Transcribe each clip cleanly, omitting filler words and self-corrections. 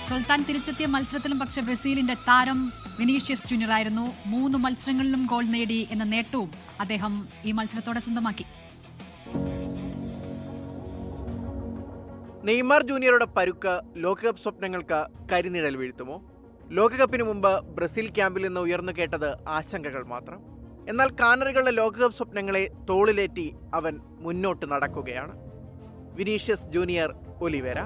സുൽത്താൻ തിരിച്ചെത്തിയ മത്സരത്തിലും പക്ഷേ ബ്രസീലിന്റെ താരം വിനീഷ്യസ് ജൂനിയർ ആയിരുന്നു. 3 മത്സരങ്ങളിലും ഗോൾ നേടി എന്ന നേട്ടവും അദ്ദേഹം ഈ മത്സരത്തോടെ സ്വന്തമാക്കി. നെയ്മർ ജൂനിയറുടെ പരുക്ക് ലോകകപ്പ് സ്വപ്നങ്ങൾക്ക് കരിനിഴൽ വീഴ്ത്തുമോ? ലോകകപ്പിന് മുമ്പ് ബ്രസീൽ ക്യാമ്പിൽ നിന്ന് ഉയർന്നു കേട്ടത് ആശങ്കകൾ മാത്രം. എന്നാൽ കാനറികളുടെ ലോകകപ്പ് സ്വപ്നങ്ങളെ തോളിലേറ്റി അവൻ മുന്നോട്ട് നടക്കുകയാണ്. Vinicius junior Oliveira.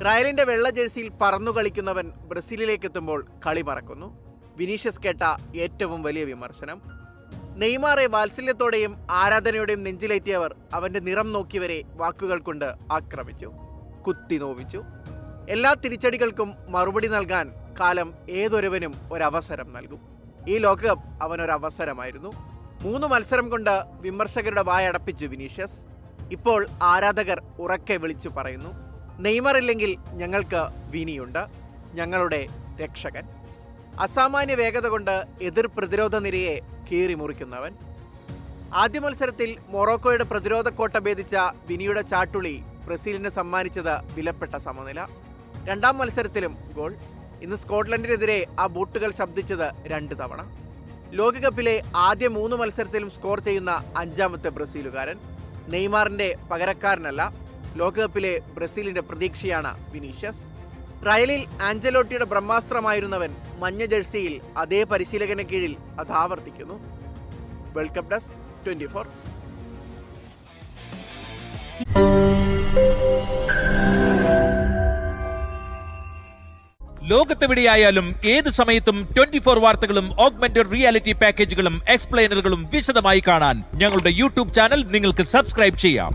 റയലിന്റെ വെള്ള ജേഴ്സിയിൽ പറന്നു കളിക്കുന്നവൻ ബ്രസീലിലേക്ക് എത്തുമ്പോൾ കളി മറക്കുന്നു. വിനീഷ്യസ് കേട്ട ഏറ്റവും വലിയ വിമർശനം. നെയ്മാറെ വാത്സല്യത്തോടെയും ആരാധനയോടെയും നെഞ്ചിലേറ്റിയവർ അവന്റെ നിറം നോക്കിയവരെ വാക്കുകൾ കൊണ്ട് ആക്രമിച്ചു, കുത്തി നോവിച്ചു. എല്ലാ തിരിച്ചടികൾക്കും മറുപടി നൽകാൻ കാലം ഏതൊരുവനും ഒരവസരം നൽകും. ഈ ലോകകപ്പ് അവനൊരവസരമായിരുന്നു. 3 മത്സരം കൊണ്ട് വിമർശകരുടെ വായടപ്പിച്ചു വിനീഷ്യസ്. ഇപ്പോൾ ആരാധകർ ഉറക്കെ വിളിച്ചു പറയുന്നു, നെയ്മർ ഇല്ലെങ്കിൽ ഞങ്ങൾക്ക് വിനിയുണ്ട്, ഞങ്ങളുടെ രക്ഷകൻ. അസാമാന്യ വേഗത കൊണ്ട് എതിർ പ്രതിരോധ നിരയെ കീറി മുറിക്കുന്നവൻ. ആദ്യ മത്സരത്തിൽ മൊറോക്കോയുടെ പ്രതിരോധ കോട്ട ഭേദിച്ച വിനിയുടെ ചാട്ടുളി ബ്രസീലിന് സമ്മാനിച്ചത് വിലപ്പെട്ട സമനില. 2ാം മത്സരത്തിലും ഗോൾ. ഇന്ന് സ്കോട്ട്ലൻഡിനെതിരെ ആ ബൂട്ടുകൾ ശബ്ദിച്ചത് 2 തവണ. ലോകകപ്പിലെ ആദ്യ 3 മത്സരത്തിലും സ്കോർ ചെയ്യുന്ന 5ാമത്തെ ബ്രസീലുകാരൻ. നെയ്മാറിന്റെ പകരക്കാരനല്ല, ലോകകപ്പിലെ ബ്രസീലിന്റെ പ്രതീക്ഷയാണ് വിനീഷ്യസ്. റയലിൽ ആഞ്ചലോട്ടിയുടെ ബ്രഹ്മാസ്ത്രമായിരുന്നവൻ മഞ്ഞ ജേഴ്സിയിൽ അതേ പരിശീലകന് കീഴിൽ അത് ആവർത്തിക്കുന്നു. World cup desk 24. ലോകത്തെവിടെയായാലും ഏത് സമയത്തും 24 വാർത്തകളും ഓഗ്മെന്റഡ് റിയാലിറ്റി പാക്കേജുകളും എക്സ്പ്ലെയിനറുകളും വിശദമായി കാണാൻ ഞങ്ങളുടെ യൂട്യൂബ് ചാനൽ നിങ്ങൾക്ക് സബ്സ്ക്രൈബ് ചെയ്യാം.